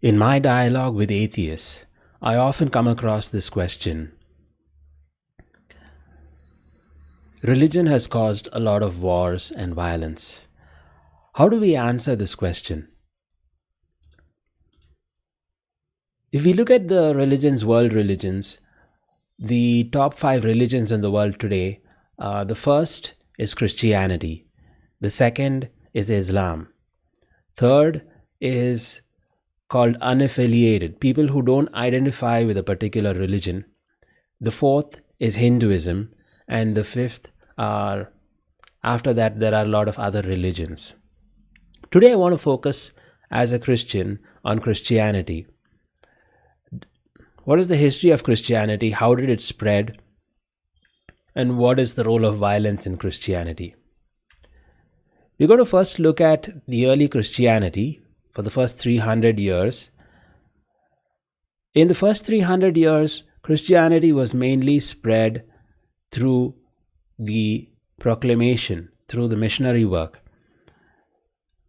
In my dialogue with atheists, I often come across this question. Religion has caused a lot of wars and violence. How do we answer this question? If we look at the religions, world religions, the top five religions in the world today, the first is Christianity, the second is Islam, third is called unaffiliated, people who don't identify with a particular religion, the fourth is Hinduism, and the fifth are, after that, there are a lot of other religions. Today, I want to focus as a Christian on Christianity. What is the history of Christianity? How did it spread? And what is the role of violence in Christianity? We're going to first look at the early Christianity for the first 300 years. In the first 300 years, Christianity was mainly spread through the proclamation, through the missionary work.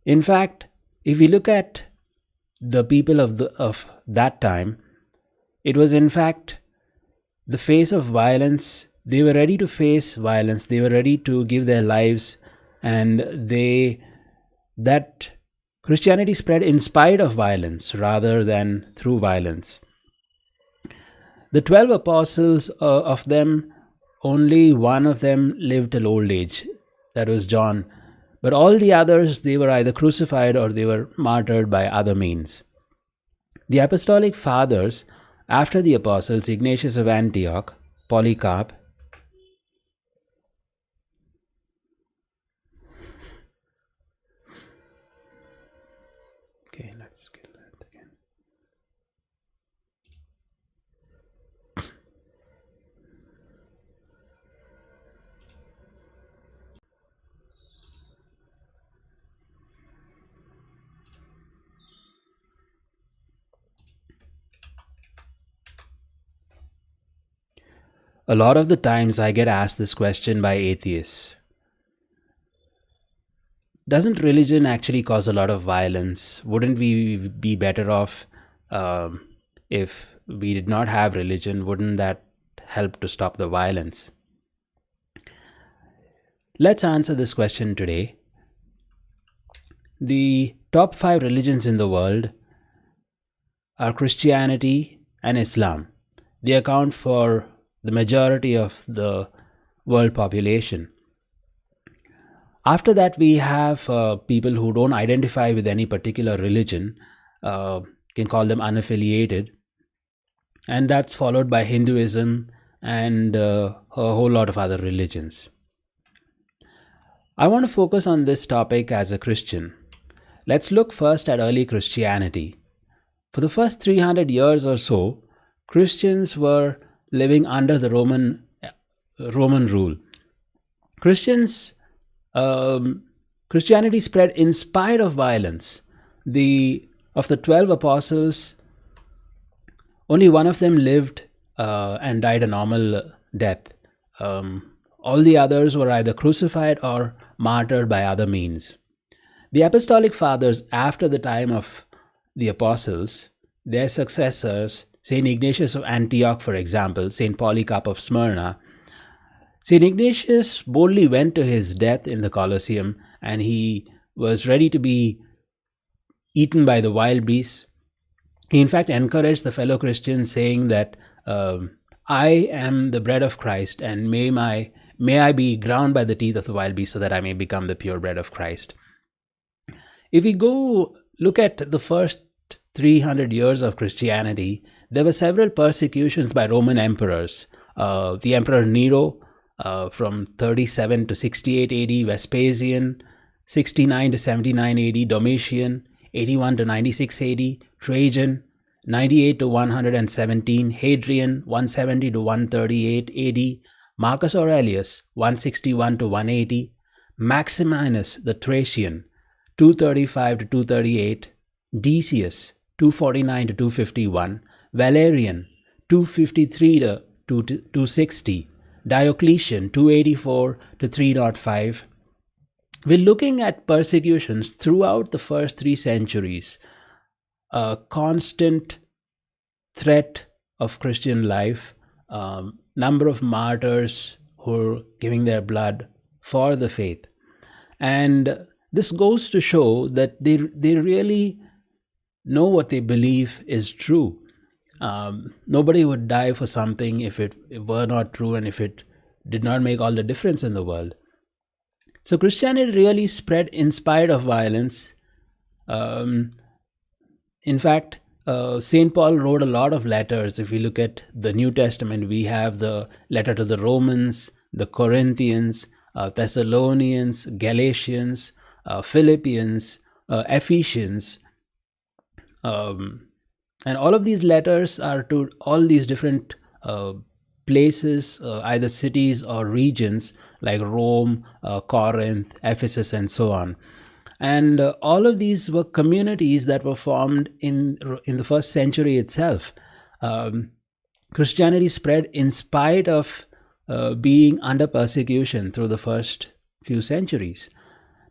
In fact, if we look at the people of that time, it was in fact the face of violence. They were ready to face violence. They were ready to give their lives, and that Christianity spread in spite of violence rather than through violence. The 12 apostles, of them, only one of them lived till old age. That was John. But all the others, they were either crucified or they were martyred by other means. The apostolic fathers, after the apostles, Ignatius of Antioch, Polycarp, okay, let's get that again. A lot of the times I get asked this question by atheists. Doesn't religion actually cause a lot of violence? Wouldn't we be better off if we did not have religion? Wouldn't that help to stop the violence? Let's answer this question today. The top five religions in the world are Christianity and Islam. They account for the majority of the world population. After that, we have people who don't identify with any particular religion, can call them unaffiliated, and that's followed by Hinduism and a whole lot of other religions. I want to focus on this topic as a Christian. Let's look first at early Christianity. For the first 300 years or so, Christians were living under the Roman rule. Christianity spread in spite of violence. Of the 12 apostles, only one of them lived and died a normal death. All the others were either crucified or martyred by other means. The apostolic fathers, after the time of the apostles, their successors, St. Ignatius of Antioch, for example, St. Polycarp of Smyrna, St. Ignatius boldly went to his death in the Colosseum, and he was ready to be eaten by the wild beasts. He in fact encouraged the fellow Christians, saying that I am the bread of Christ, and may I be ground by the teeth of the wild beast, so that I may become the pure bread of Christ. If we go look at the first 300 years of Christianity, there were several persecutions by Roman emperors. The Emperor Nero, from 37 to 68 AD, Vespasian, 69 to 79 AD, Domitian, 81 to 96 AD, Trajan, 98 to 117, Hadrian, 170 to 138 AD, Marcus Aurelius, 161 to 180, Maximinus the Thracian, 235 to 238, Decius, 249 to 251, Valerian, 253 to 260, Diocletian, 284 to 305. We're looking at persecutions throughout the first 3 centuries. a constant threat of Christian life, number of martyrs who are giving their blood for the faith. And this goes to show that they really know what they believe is true. Nobody would die for something if it were not true and if it did not make all the difference in the world. So Christianity really spread in spite of violence. In fact, St. Paul wrote a lot of letters. If we look at the New Testament, we have the letter to the Romans, the Corinthians, Thessalonians, Galatians, Philippians, Ephesians. And all of these letters are to all these different places, either cities or regions like Rome, Corinth, Ephesus, and so on. And all of these were communities that were formed in the first century itself. Christianity spread in spite of being under persecution through the first few centuries.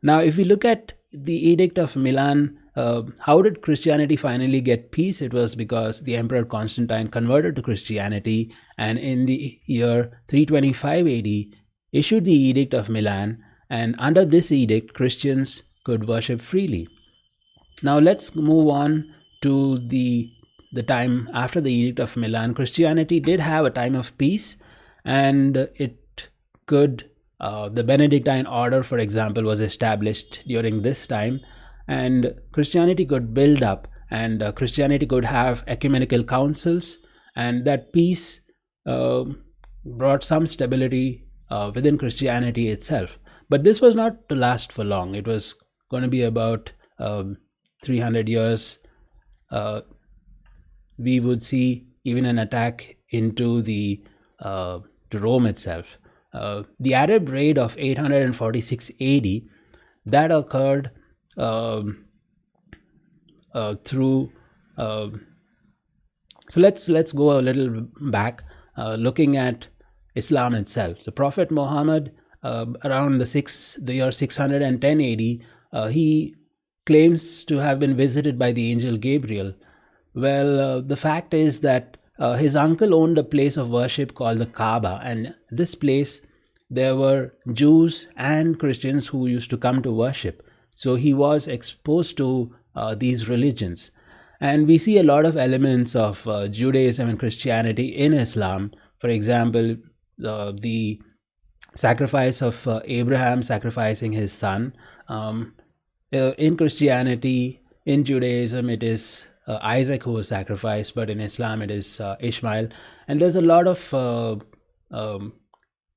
Now, if we look at the Edict of Milan, how did Christianity finally get peace? It was because the Emperor Constantine converted to Christianity, and in the year 325 AD issued the Edict of Milan, and under this edict Christians could worship freely. Now let's move on to the time after the Edict of Milan. Christianity did have a time of peace, and it could the Benedictine order, for example, was established during this time, and Christianity could build up, and Christianity could have ecumenical councils, and that peace brought some stability within Christianity itself. But this was not to last for long. It was going to be about 300 years. We would see even an attack into to Rome itself. The Arab raid of 846 AD that occurred through. So let's go a little back, looking at Islam itself. So Prophet Muhammad, around the year 610 AD, he claims to have been visited by the angel Gabriel. Well, the fact is that his uncle owned a place of worship called the Kaaba, and this place there were Jews and Christians who used to come to worship. So he was exposed to these religions, and we see a lot of elements of Judaism and Christianity in Islam. For example, the sacrifice of Abraham sacrificing his son. In Christianity, in Judaism, it is Isaac who was sacrificed, but in Islam it is Ishmael. And there's a lot of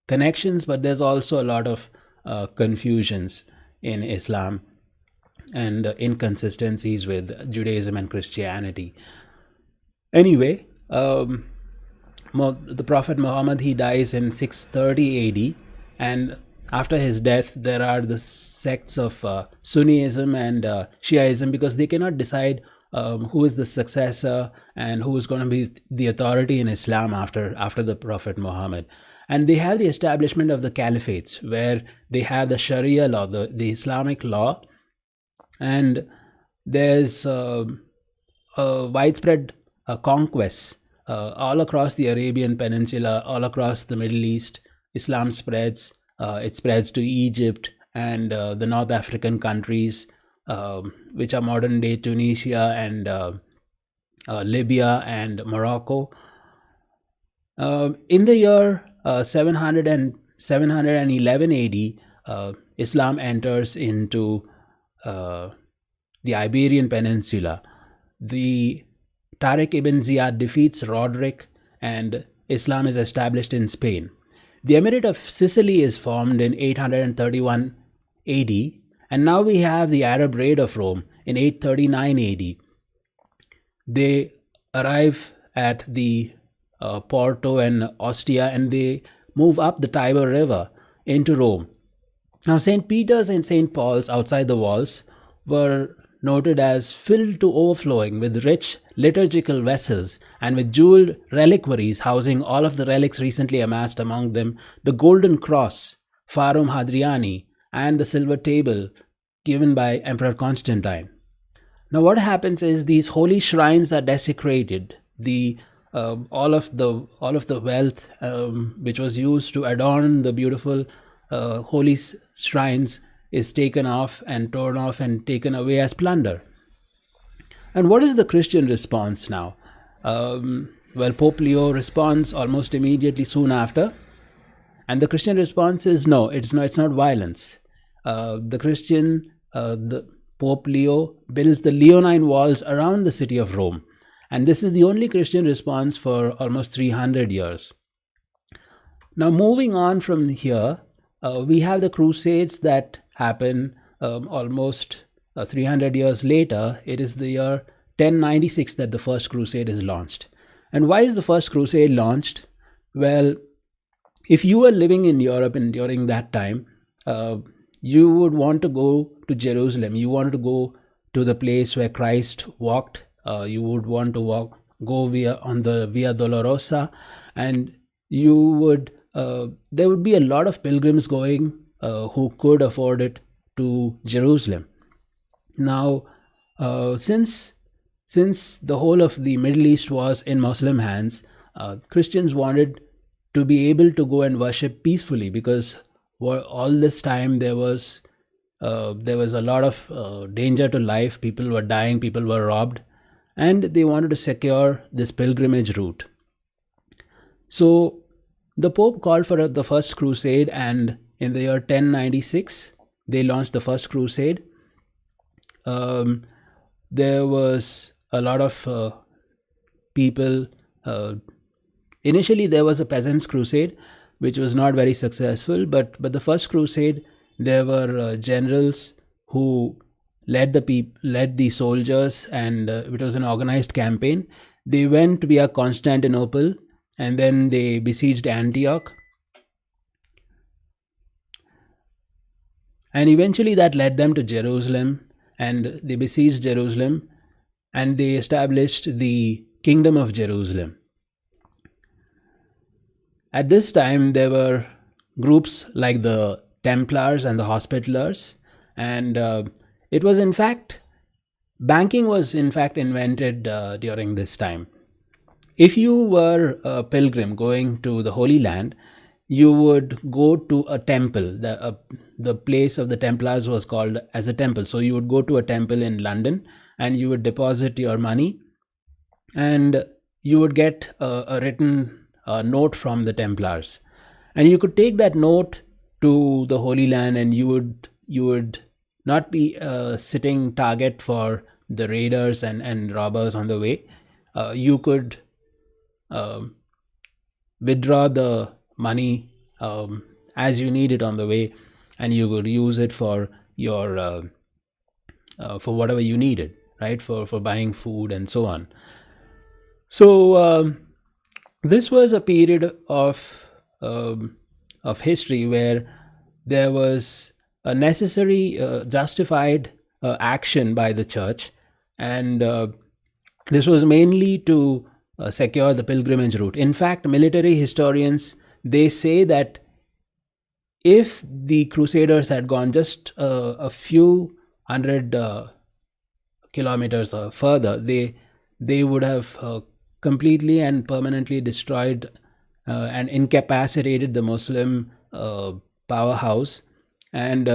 connections, but there's also a lot of confusions in Islam and inconsistencies with Judaism and Christianity. Anyway, the Prophet Muhammad, he dies in 630 AD, and after his death there are the sects of Sunnism and Shiaism, because they cannot decide who is the successor and who is going to be the authority in Islam after the Prophet Muhammad. And they have the establishment of the caliphates, where they have the Sharia law, the Islamic law, and there's a widespread conquests all across the Arabian Peninsula, all across the Middle East. Islam spreads. It spreads to Egypt and the North African countries, which are modern day Tunisia and Libya and Morocco. In the year 711 AD, Islam enters into the Iberian Peninsula. The Tariq ibn Ziyad defeats Roderick, and Islam is established in Spain. The Emirate of Sicily is formed in 831 AD, and now we have the Arab raid of Rome in 839 AD. They arrive at the Porto and Ostia, and they move up the Tiber River into Rome. Now, St. Peter's and St. Paul's outside the walls were noted as filled to overflowing with rich liturgical vessels and with jeweled reliquaries housing all of the relics recently amassed, among them the golden cross, Forum Hadriani, and the silver table given by Emperor Constantine. Now, what happens is these holy shrines are desecrated. The all of the wealth which was used to adorn the beautiful holy shrines is taken off and torn off and taken away as plunder. And what is the Christian response now? Well, Pope Leo responds almost immediately soon after, and the Christian response is no, it's not. It's not violence. The Pope Leo builds the Leonine walls around the city of Rome, and this is the only Christian response for almost 300 years. Now, moving on from here, we have the Crusades that happen almost 300 years later. It is the year 1096 that the First Crusade is launched. And why is the First Crusade launched? Well, if you were living in Europe and during that time, you would want to go to Jerusalem. You wanted to go to the place where Christ walked. You would want to go on the Via Dolorosa, and you would there would be a lot of pilgrims going who could afford it to Jerusalem. Now, since the whole of the Middle East was in Muslim hands, Christians wanted to be able to go and worship peacefully, because all this time there was a lot of danger to life. People were dying, people were robbed, and they wanted to secure this pilgrimage route. So the Pope called for the First Crusade, and in the year 1096 they launched the First Crusade. There was a lot of people. Initially, there was a Peasants' Crusade, which was not very successful. But the First Crusade, there were generals who led the soldiers, and it was an organized campaign. They went via Constantinople, and then they besieged Antioch, and eventually that led them to Jerusalem. And they besieged Jerusalem, and they established the Kingdom of Jerusalem. At this time, there were groups like the Templars and the Hospitallers, and banking was in fact invented during this time. If you were a pilgrim going to the Holy Land, you would go to a temple. The place of the Templars was called as a temple. So you would go to a temple in London, and you would deposit your money, and you would get a written note from the Templars, and you could take that note to the Holy Land, and you would not be a sitting target for the raiders and robbers on the way. You could withdraw the money as you need it on the way, and you could use it for your for whatever you needed, right? For buying food and so on. So this was a period of history where there was a necessary justified action by the church, and this was mainly to secure the pilgrimage route. In fact, military historians, they say that if the Crusaders had gone just a few hundred kilometers further, they would have completely and permanently destroyed and incapacitated the Muslim powerhouse, and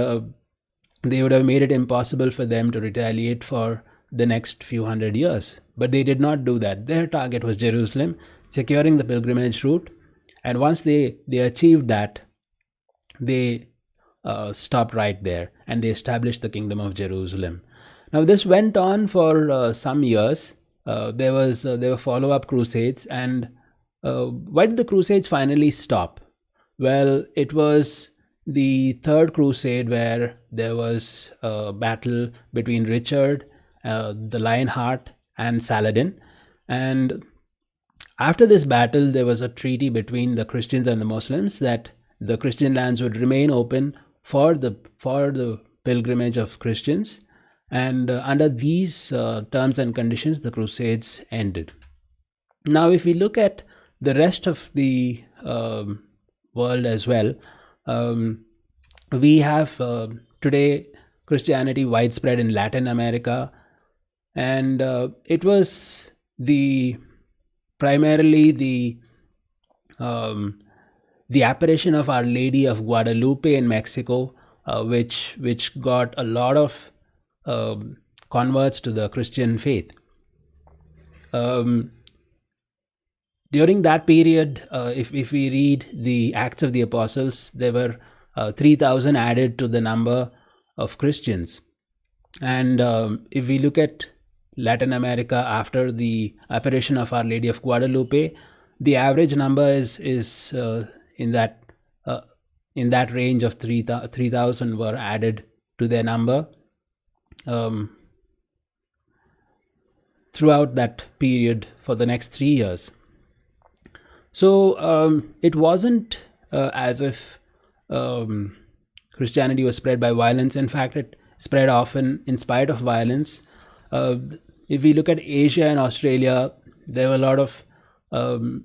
they would have made it impossible for them to retaliate for the next few hundred years. But they did not do that. Their target was Jerusalem, securing the pilgrimage route, and once they achieved that, they stopped right there, and they established the Kingdom of Jerusalem. Now, this went on for some years. There were follow-up crusades, and why did the crusades finally stop? Well, it was the Third Crusade where there was a battle between Richard, the Lionheart, and Saladin, and after this battle, there was a treaty between the Christians and the Muslims that the Christian lands would remain open for the pilgrimage of Christians, and under these terms and conditions, the Crusades ended. Now, if we look at the rest of the world as well, we have today Christianity widespread in Latin America. and it was the primarily um, the apparition of Our Lady of Guadalupe in Mexico, which got a lot of converts to the Christian faith. Um, During that period, if we read the Acts of the Apostles, there were 3,000 added to the number of Christians. And if we look at Latin America after the apparition of Our Lady of Guadalupe, the average number is uh, in that range of 3,000 were added to their number throughout that period for the next 3 years. So it wasn't as if Christianity was spread by violence. In fact, it spread often in spite of violence. Uh, if we look at Asia and Australia, there were a lot of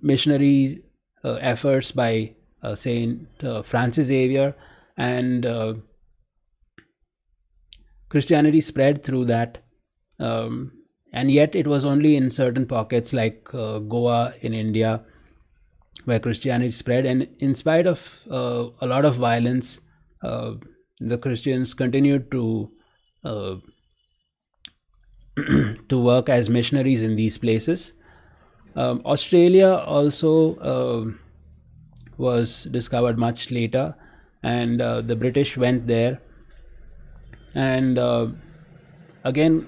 missionary efforts by Saint Francis Xavier, and Christianity spread through that. And yet, it was only in certain pockets like Goa in India where Christianity spread. And in spite of a lot of violence, the Christians continued uh, to work as missionaries in these places. Australia also was discovered much later, and the British went there. And again,